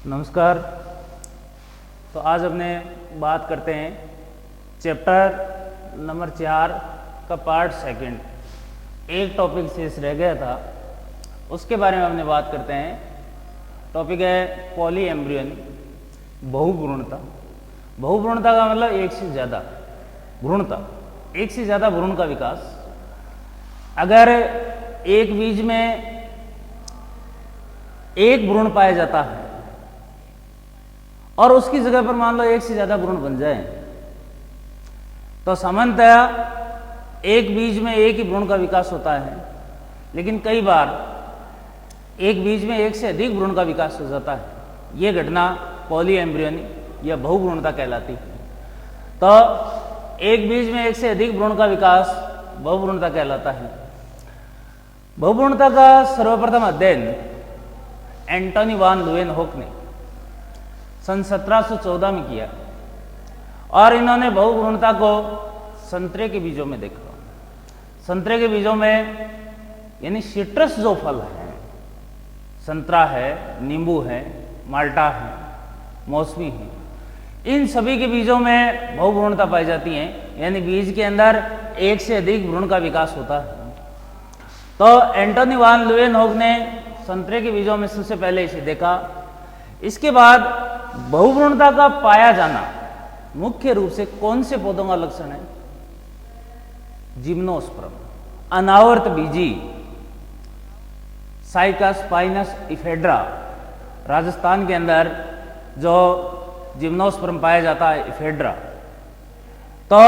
नमस्कार। तो आज अपने बात करते हैं चैप्टर नंबर 4 का पार्ट सेकंड। एक टॉपिक शेष रह गया था, उसके बारे में अपने बात करते हैं। टॉपिक है पॉली एम्ब्रियोनी, बहुभ्रूणता। बहुभ्रूणता का मतलब एक से ज़्यादा भ्रूणता, एक से ज़्यादा भ्रूण का विकास। अगर एक बीज में एक भ्रूण पाया जाता है और उसकी जगह पर मान लो एक से ज्यादा भ्रूण बन जाए, तो सामान्यतया एक बीज में एक ही भ्रूण का विकास होता है, लेकिन कई बार एक बीज में एक से अधिक भ्रूण का विकास हो जाता है। यह घटना पॉली एम्ब्रियोनी या बहुभ्रूणता कहलाती है। तो एक बीज में एक से अधिक भ्रूण का विकास बहुभ्रूणता कहलाता है। बहुभ्रूणता का सर्वप्रथम अध्ययन एंटोनी वान लुएनहोक ने सन 1714 में किया और इन्होंने बहुभ्रूणता को संतरे के बीजों में देखा। संतरे के बीजों में यानी सिट्रस जो फल है, संतरा है, नींबू है, माल्टा है, मौसमी है, इन सभी के बीजों में बहुभ्रूणता पाई जाती है, यानी बीज के अंदर एक से अधिक भ्रूण का विकास होता है। तो एंटोनी वान लुएनहोक ने संतरे के बीजों में सबसे पहले इसे देखा। इसके बाद बहुभ्रूणता का पाया जाना मुख्य रूप से कौन से पौधों का लक्षण है? जिम्नोस्पर्म, अनावर्त बीजी, साइकास्पाइनस इफेड्रा। राजस्थान के अंदर जो जिम्नोस्पर्म पाया जाता है, इफेड्रा। तो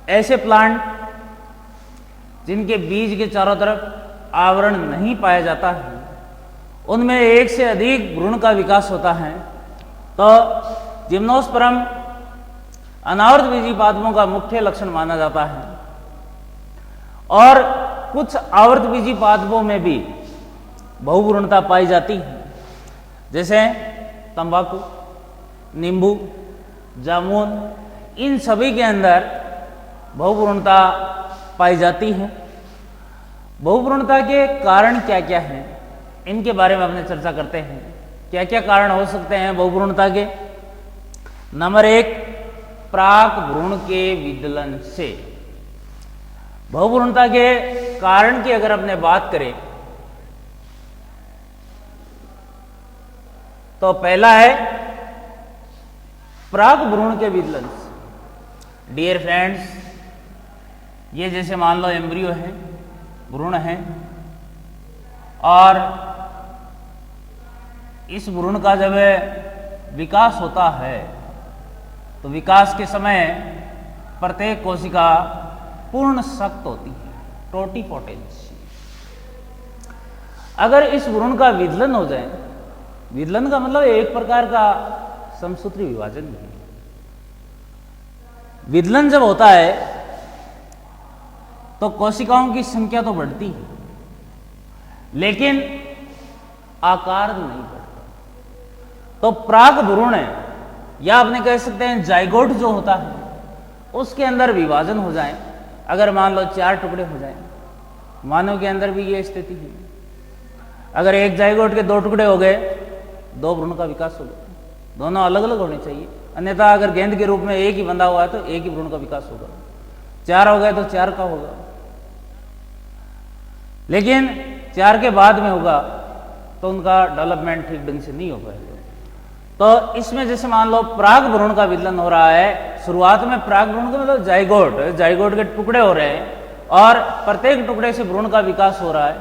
ऐसे प्लांट जिनके बीज के चारों तरफ आवरण नहीं पाया जाता है, उनमें एक से अधिक भ्रूण का विकास होता है। तो जिम्नोस्पर्म अनावर्त बीजी पादपों का मुख्य लक्षण माना जाता है। और कुछ आवर्त बीजी पादपों में भी बहुभ्रूणता पाई जाती है, जैसे तंबाकू, नींबू, जामुन, इन सभी के अंदर बहुभ्रूणता पाई जाती है। बहुभ्रूणता के कारण क्या क्या हैं, इनके बारे में अपने चर्चा करते हैं। क्या क्या कारण हो सकते हैं बहुभ्रूणता के? नंबर 1, प्राक भ्रूण के विदलन से। बहुभ्रूणता के कारण की अगर अपने बात करें तो पहला है प्राक भ्रूण के विदलन से। डियर फ्रेंड्स, ये जैसे मान लो एम्ब्रियो है, भ्रूण है, और इस भ्रूण का जब विकास होता है तो विकास के समय प्रत्येक कोशिका पूर्ण शक्त होती है, टोटिपोटेंट। अगर इस भ्रूण का विदलन हो जाए, विदलन का मतलब एक प्रकार का समसूत्री विभाजन है। विदलन जब होता है तो कोशिकाओं की संख्या तो बढ़ती है, लेकिन आकार नहीं बढ़ता। तो प्राक भ्रूण है, या आपने कह सकते हैं जाइगोट जो होता है, उसके अंदर विभाजन हो जाए। अगर मान लो 4 टुकड़े हो जाए, मानव के अंदर भी ये स्थिति है। अगर एक जाइगोट के 2 टुकड़े हो गए, 2 भ्रूण का विकास हो गया। दोनों अलग अलग होने चाहिए, अन्यथा अगर गेंद के रूप में एक ही बंधा हुआ है तो एक ही भ्रूण का विकास होगा। 4 हो गए तो 4 का होगा, लेकिन 4 के बाद में होगा तो उनका डेवलपमेंट ठीक ढंग से नहीं हो पाएगा। तो इसमें जैसे मान लो प्राक भ्रूण का विदलन हो रहा है, शुरुआत में प्राक भ्रूण का मतलब जाइगोट के टुकड़े हो रहे हैं और प्रत्येक टुकड़े से भ्रूण का विकास हो रहा है,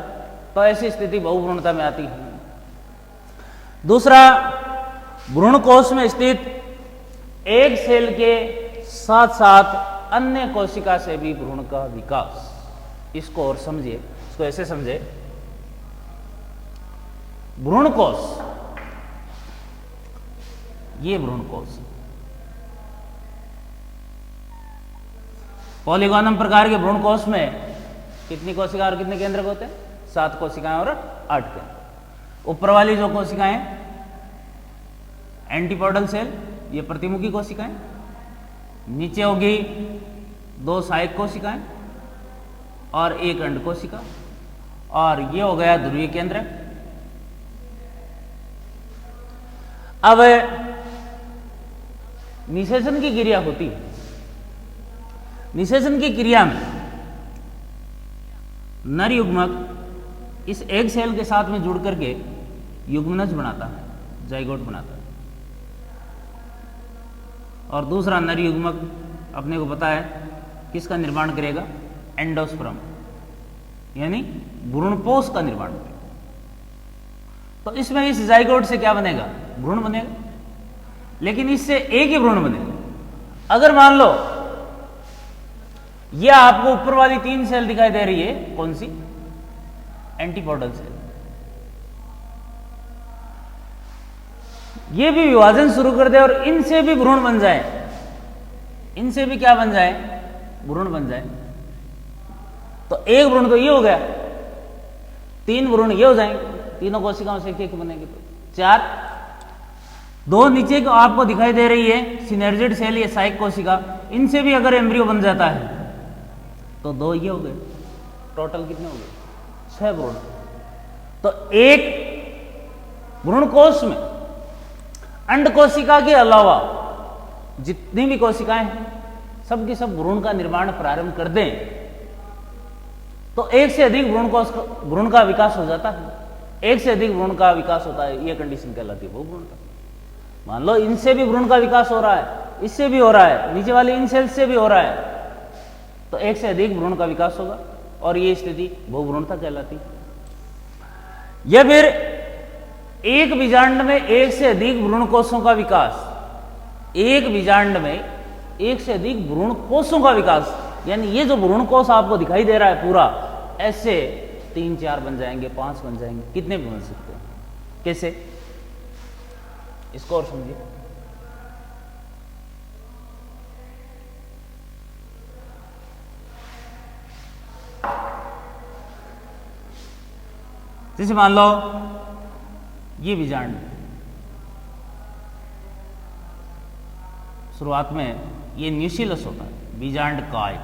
तो ऐसी स्थिति बहुभ्रूणता में आती है। दूसरा, भ्रूण कोश में स्थित एक सेल के साथ साथ अन्य कोशिका से भी भ्रूण का विकास। इसको और समझिए, इसको ऐसे समझे, भ्रूण कोश, ये भ्रूण कोश पॉलीगोनम प्रकार के भ्रूण कोश में कितनी कोशिका और कितने केंद्रक होते हैं? 7 कोशिकाएं और 8 केंद्र। ऊपर वाली जो कोशिकाएं एंटीपोडल सेल, ये प्रतिमुखी कोशिकाएं। नीचे होगी 2 सहायक कोशिकाएं और 1 अंड कोशिका, और ये हो गया ध्रुवीय केंद्र। अब निषेचन की क्रिया होती है। निषेचन की क्रिया में नर युग्मक इस एग सेल के साथ में जुड़ करके युग्मनज बनाता है, जाइगोट बनाता है, और दूसरा नर युग्मक अपने को पता है किसका निर्माण करेगा, एंडोस्पर्म यानी भ्रूणपोष का निर्माण करेगा। तो इसमें इस जाइगोट से क्या बनेगा, भ्रूण बनेगा, लेकिन इससे एक ही भ्रूण बनेगा। अगर मान लो यह आपको ऊपर वाली 3 सेल दिखाई दे रही है, कौन सी, एंटीपोडल सेल, ये भी विभाजन शुरू कर दे और इनसे भी भ्रूण बन जाए, इनसे भी क्या बन जाए, भ्रूण बन जाए, तो एक भ्रूण तो ये हो गया, 3 भ्रूण ये हो जाएंगे, तीनों कोशिकाओं से एक बनेंगे तो 4। 2 नीचे को आपको दिखाई दे रही है सिनर्जिड सेल, ये साइक कोशिका, इनसे भी अगर एम्ब्रियो बन जाता है तो 2 ये हो गए, टोटल कितने हो गए, 6 भ्रूण। तो एक भ्रूण कोश में अंड कोशिका के अलावा जितनी भी कोशिकाएं हैं सब की सब भ्रूण का निर्माण प्रारंभ कर दें तो एक से अधिक भ्रूण का विकास हो जाता है। एक से अधिक भ्रूण का विकास होता है, यह कंडीशन कहलाती है बहुभ्रूणता। मान लो इनसे भी भ्रूण का विकास हो रहा है, इससे भी हो रहा है, नीचे वाले इन सेल्स से भी हो रहा है, तो एक से अधिक भ्रूण का विकास होगा और यह स्थिति बहुभ्रूणता कहलाती है। या फिर एक बीजांड में एक से अधिक भ्रूण कोषों का विकास, एक बीजांड में एक से अधिक भ्रूण कोषों का विकास, यानी ये जो भ्रूण कोष आपको दिखाई दे रहा है पूरा, ऐसे 3 4 बन जाएंगे, 5 बन जाएंगे, कितने भी बन सकते हैं। कैसे, इसको और समझिए। जैसे मान लो ये बीजांड, शुरुआत में ये न्यूसिलस होता है, बीजांड काय,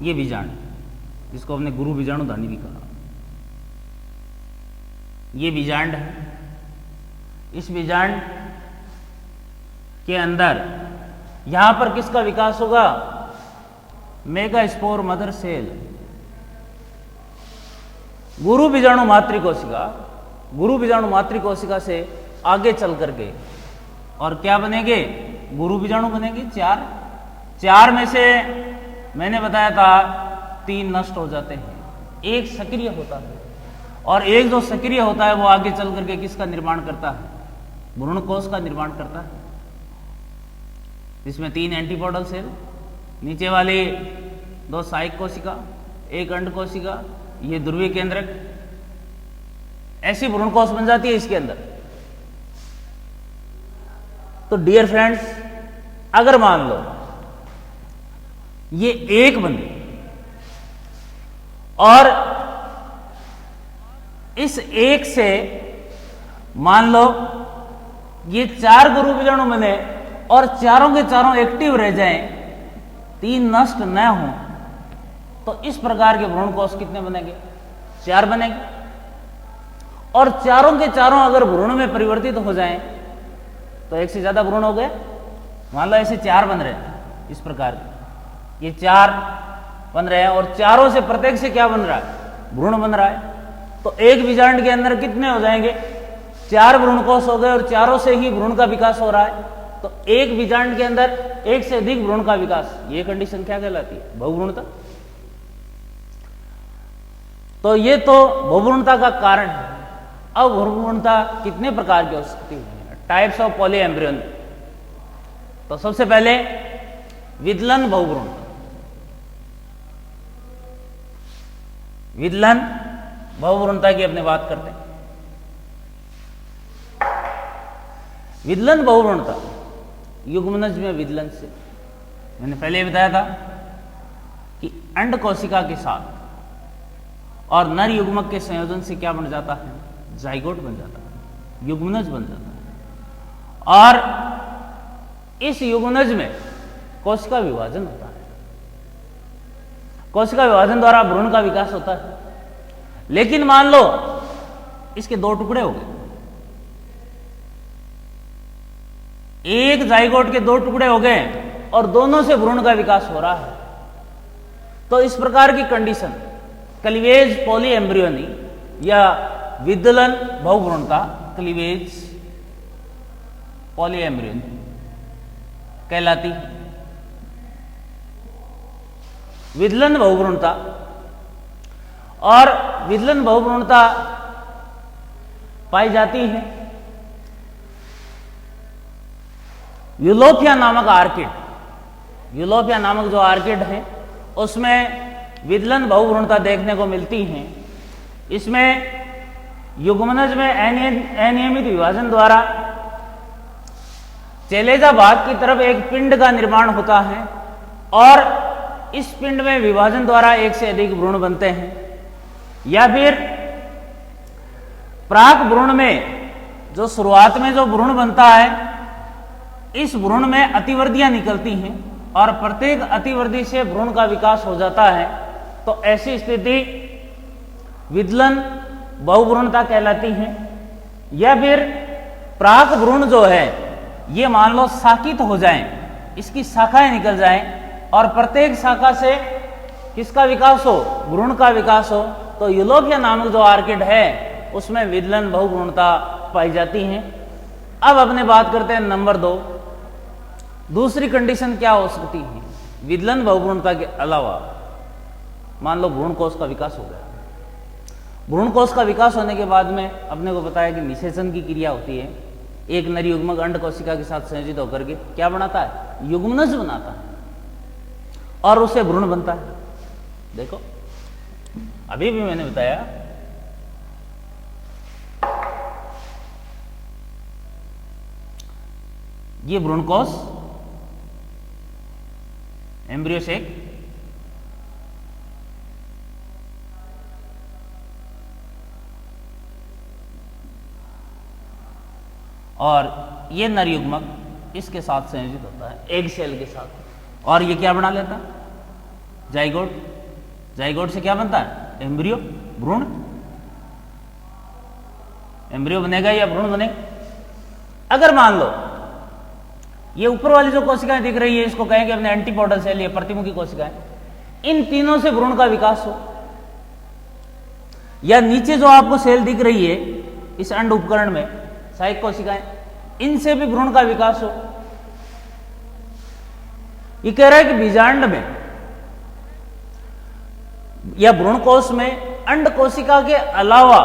ये बीजांड जिसको हमने गुरु बीजाणुधानी भी कहा, ये बीजांड है। इस बीजांड के अंदर यहां पर किसका विकास होगा, मेगास्पोर मदर सेल, गुरु बीजाणु मातृकोशिका, गुरु बीजाणु मातृकोशिका से आगे चल करके और क्या बनेंगे, गुरु बीजाणु बनेंगे 4। 4 में से मैंने बताया था 3 नष्ट हो जाते हैं, एक सक्रिय होता है और एक जो सक्रिय होता है वो आगे चल करके किसका निर्माण करता है, भ्रूण कोष का निर्माण करता है, जिसमें 3 एंटीपोडल सेल, नीचे वाली 2 साइक कोशिका, 1 अंड कोशिका, ये ध्रुवीय केंद्रक, ऐसी भ्रूण कोष बन जाती है इसके अंदर। तो डियर फ्रेंड्स, अगर मान लो ये एक बंदी और इस एक से मान लो ये 4 गुरु बीजाणु बने और चारों के चारों एक्टिव रह जाएं, 3 नष्ट न हो, तो इस प्रकार के भ्रूण कोष कितने बनेंगे, 4 बनेंगे। और चारों के चारों अगर भ्रूण में परिवर्तित हो जाएं तो एक से ज्यादा भ्रूण हो गए। मान लो ऐसे 4 बन रहे हैं, इस प्रकार ये 4 बन रहे हैं और चारों से प्रत्येक से क्या बन रहा है, भ्रूण बन रहा है। तो एक बीजांड के अंदर कितने हो जाएंगे, 4 भ्रूण कोष हो गए और चारों से ही भ्रूण का विकास हो रहा है। तो एक बीजांड के अंदर एक से अधिक भ्रूण का विकास, ये कंडीशन क्या कहलाती है, बहुभ्रूणता। तो ये तो बहुभ्रूणता का कारण है। अब बहुभ्रूणता कितने प्रकार की हो सकती है, टाइप्स ऑफ पॉली एम्ब्रियन। तो सबसे पहले विदलन बहुभ्रूणता। विदलन बहुभ्रूणता की अपने बात करते हैं। विदलन बहुभ्रूणता, युग्मनज में विदलन से, मैंने पहले बताया था कि अंड कोशिका के साथ और नर युग्मक के संयोजन से क्या बन जाता है, जाइगोट बन जाता है। युग्मनज बन जाता है और इस युग्मनज में कोशिका विभाजन होता है। कोशिका विभाजन द्वारा भ्रूण का विकास होता है। लेकिन मान लो इसके दो टुकड़े हो गए, एक जाइगोट के दो टुकड़े हो गए और दोनों से भ्रूण का विकास हो रहा है। तो इस प्रकार की कंडीशन क्लीवेज पॉलीएम्ब्रियोनी या विदलन बहुभ्रूणता, क्लीवेज पॉलीएम्ब्रियोनी कहलाती है। विदलन बहुभ्रूणता और विदलन बहुभ्रूणता पाई जाती है यूलोपिया नामक आर्किड, यूलोपिया नामक जो आर्किड है उसमें विदलन बहुभ्रूणता देखने को मिलती है। इसमें युग्मनज में अनियमित विभाजन द्वारा चेलेजा भाग की तरफ एक पिंड का निर्माण होता है और इस पिंड में विभाजन द्वारा एक से अधिक भ्रूण बनते हैं। या फिर प्राक भ्रूण में जो शुरुआत में जो भ्रूण बनता है, इस भ्रूण में अतिवर्धियां निकलती हैं और प्रत्येक अतिवर्धी से भ्रूण का विकास हो जाता है। तो ऐसी स्थिति विदलन बहुभ्रूणता कहलाती है। या फिर प्राक भ्रूण जो है ये मान लो शाकित हो जाएं, इसकी शाखाएं निकल जाएं और प्रत्येक शाखा से किसका विकास हो, भ्रूण का विकास हो। तो यूलोपिया नामक जो आर्किड है उसमें विदलन बहुभ्रूणता पाई जाती है। अब अपने बात करते हैं नंबर 2, दूसरी कंडीशन क्या हो सकती है। विदलन बहुभ्रूणता के अलावा मान लो भ्रूण कोष का विकास हो गया। भ्रूण कोष का विकास होने के बाद में अपने को बताया कि निषेचन की क्रिया होती है। एक नर युग्मक अंड कोशिका के साथ संयोजित होकर के क्या बनाता है, युग्मनज बनाता है और उसे भ्रूण बनता है। देखो अभी भी मैंने बताया ये भ्रूण कोष एम्ब्रियो सेक और ये नर युग्मक इसके साथ संयोजित होता है एग सेल के साथ और ये क्या बना लेता है, जाइगोट। जाइगोट से क्या बनता है, एम्ब्रियो, भ्रूण। एम्ब्रियो बनेगा या भ्रूण बनेगा। अगर मान लो ये ऊपर वाली जो कोशिकाएं दिख रही है इसको कहेंगे अपने एंटीपोडल सेल या प्रतिमुखी कोशिकाएं, इन तीनों से भ्रूण का विकास हो। या नीचे जो आपको सेल दिख रही है इस अंड उपकरण में सहायक कोशिकाएं, इनसे भी भ्रूण का विकास हो। ये कह रहा है कि बीजांड में या भ्रूण कोष में अंड कोशिका के अलावा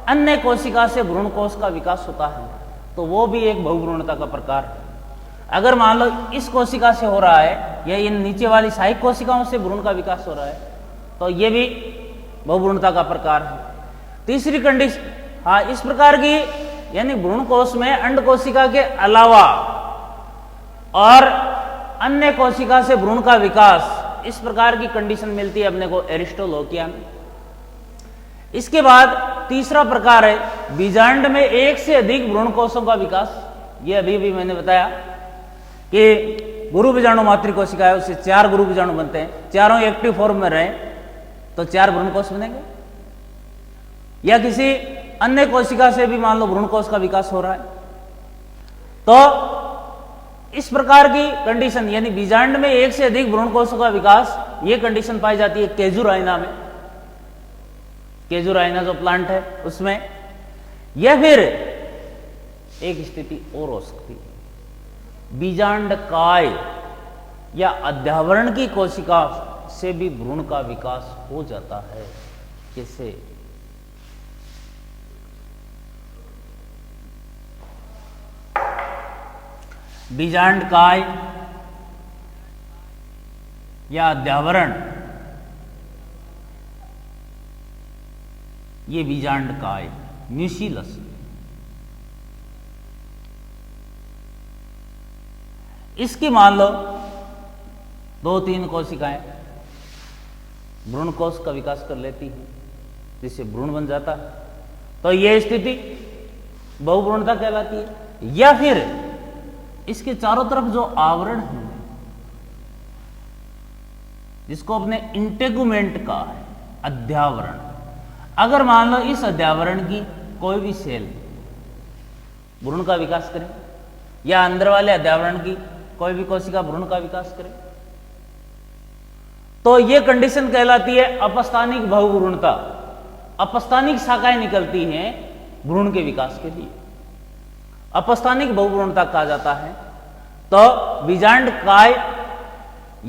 अन्य कोशिका से भ्रूण कोष का विकास होता है, तो वो भी एक बहुभ्रूणता का प्रकार है। अगर मान लो इस कोशिका से हो रहा है या इन नीचे वाली सहायक कोशिकाओं से भ्रूण का विकास हो रहा है, तो ये भी बहुभ्रूणता का प्रकार है। तीसरी कंडीशन, हाँ, इस प्रकार की यानी भ्रूण कोष में अंड कोशिका के अलावा और अन्य कोशिका से भ्रूण का विकास, इस प्रकार की कंडीशन मिलती है अपने को एरिस्टोलोकिया में। इसके बाद तीसरा प्रकार है बीजांड में एक से अधिक भ्रूण कोषों का विकास। ये अभी भी मैंने बताया कि गुरु बीजाणु मातृ कोशिका है, उससे 4 गुरु बीजाणु बनते हैं, चारों एक्टिव फॉर्म में रहे तो 4 भ्रूण कोष बनेंगे। या किसी अन्य कोशिका से भी मान लो भ्रूण कोष का विकास हो रहा है, तो इस प्रकार की कंडीशन यानी बीजांड में एक से अधिक भ्रूण कोषों का विकास, ये कंडीशन पाई जाती है केजुराइना में, केजुराइना जो प्लांट है उसमें। या फिर एक स्थिति और हो सकती है, बीजांड काय या अध्यावरण की कोशिका से भी भ्रूण का विकास हो जाता है। कैसे, बीजांड काय या अध्यावरण, ये बीजांड काय म्यूसिलस, इसकी मान लो 2-3 कोशिकाएं भ्रूण कोष का विकास कर लेती हैं जिससे भ्रूण बन जाता है। तो यह स्थिति बहुभ्रूणता कहलाती है। या फिर इसके चारों तरफ जो आवरण है जिसको अपने इंटेगुमेंट का है, अध्यावरण, अगर मान लो इस अध्यावरण की कोई भी सेल भ्रूण का विकास करे या अंदर वाले अध्यावरण की कोई भी कोशिका भ्रूण का विकास करे तो यह कंडीशन कहलाती है अपस्थानिक बहुभ्रूणता। अपस्थानिक शाखाएं निकलती हैं भ्रूण के विकास के लिए, अपस्थानिक बहुभ्रूणता कहा जाता है। तो बीजांड काय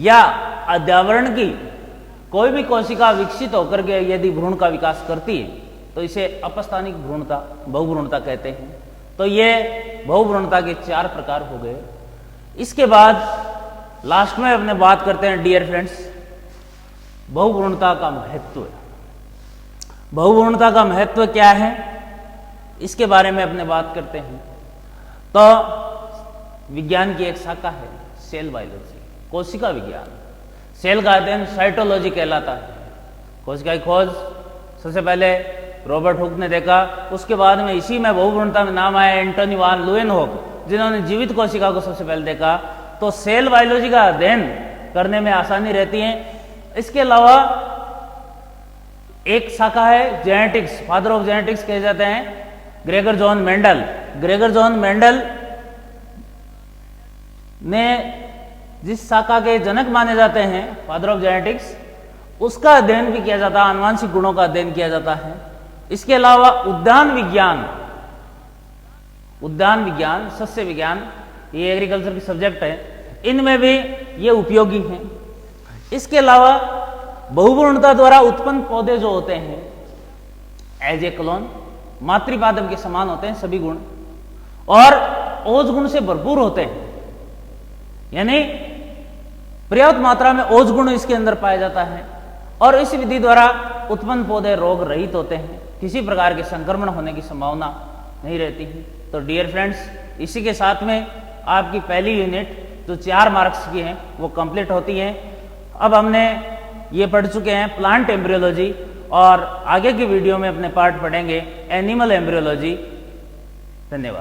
या अध्यावरण की कोई भी कोशिका विकसित होकर के यदि भ्रूण का विकास करती है तो इसे अपस्थानिक भ्रूणता बहुभ्रूणता कहते हैं। तो ये बहुभ्रूणता के 4 प्रकार हो गए। इसके बाद लास्ट में अपने बात करते हैं डियर फ्रेंड्स बहुभ्रूणता का महत्व। बहुभ्रूणता का महत्व क्या है इसके बारे में अपने बात करते हैं। तो विज्ञान की एक शाखा है सेल बायोलॉजी, कोशिका विज्ञान। सेल का अध्ययन साइटोलॉजी कहलाता है। कोशिका की खोज सबसे पहले रॉबर्ट हुक ने देखा, उसके बाद में इसी में बहुभ्रूणता में नाम आया एंटोनी वान लुएनहोक, जिन्होंने जीवित कोशिका को सबसे पहले देखा। तो सेल बायोलॉजी का अध्ययन करने में आसानी रहती है। इसके अलावा एक शाखा है जेनेटिक्स, फादर ऑफ जेनेटिक्स कहे जाते हैं Gregor John Mendel. Gregor John Mendel ने जिस शाखा के जनक माने जाते हैं फादर ऑफ जेनेटिक्स, उसका अध्ययन भी किया जाता है, आनुवांशिक गुणों का अध्ययन किया जाता है। इसके अलावा उद्यान विज्ञान, सस्य विज्ञान, ये एग्रीकल्चर की सब्जेक्ट है, इनमें भी ये उपयोगी हैं। इसके अलावा बहुभ्रूणता द्वारा उत्पन्न पौधे जो होते हैं एज ए क्लोन, मातृपादप के समान होते हैं सभी गुण और ओज गुण से भरपूर होते हैं, यानी पर्याप्त मात्रा में ओज गुण इसके अंदर पाया जाता है और इस विधि द्वारा उत्पन्न पौधे रोग रहित होते हैं, किसी प्रकार के संक्रमण होने की संभावना नहीं रहती है। तो डियर फ्रेंड्स, इसी के साथ में आपकी पहली यूनिट जो 4 मार्क्स की है वो कंप्लीट होती है। अब हमने ये पढ़ चुके हैं प्लांट एम्ब्रियोलॉजी और आगे की वीडियो में अपने पार्ट पढ़ेंगे एनिमल एम्ब्रियोलॉजी। धन्यवाद।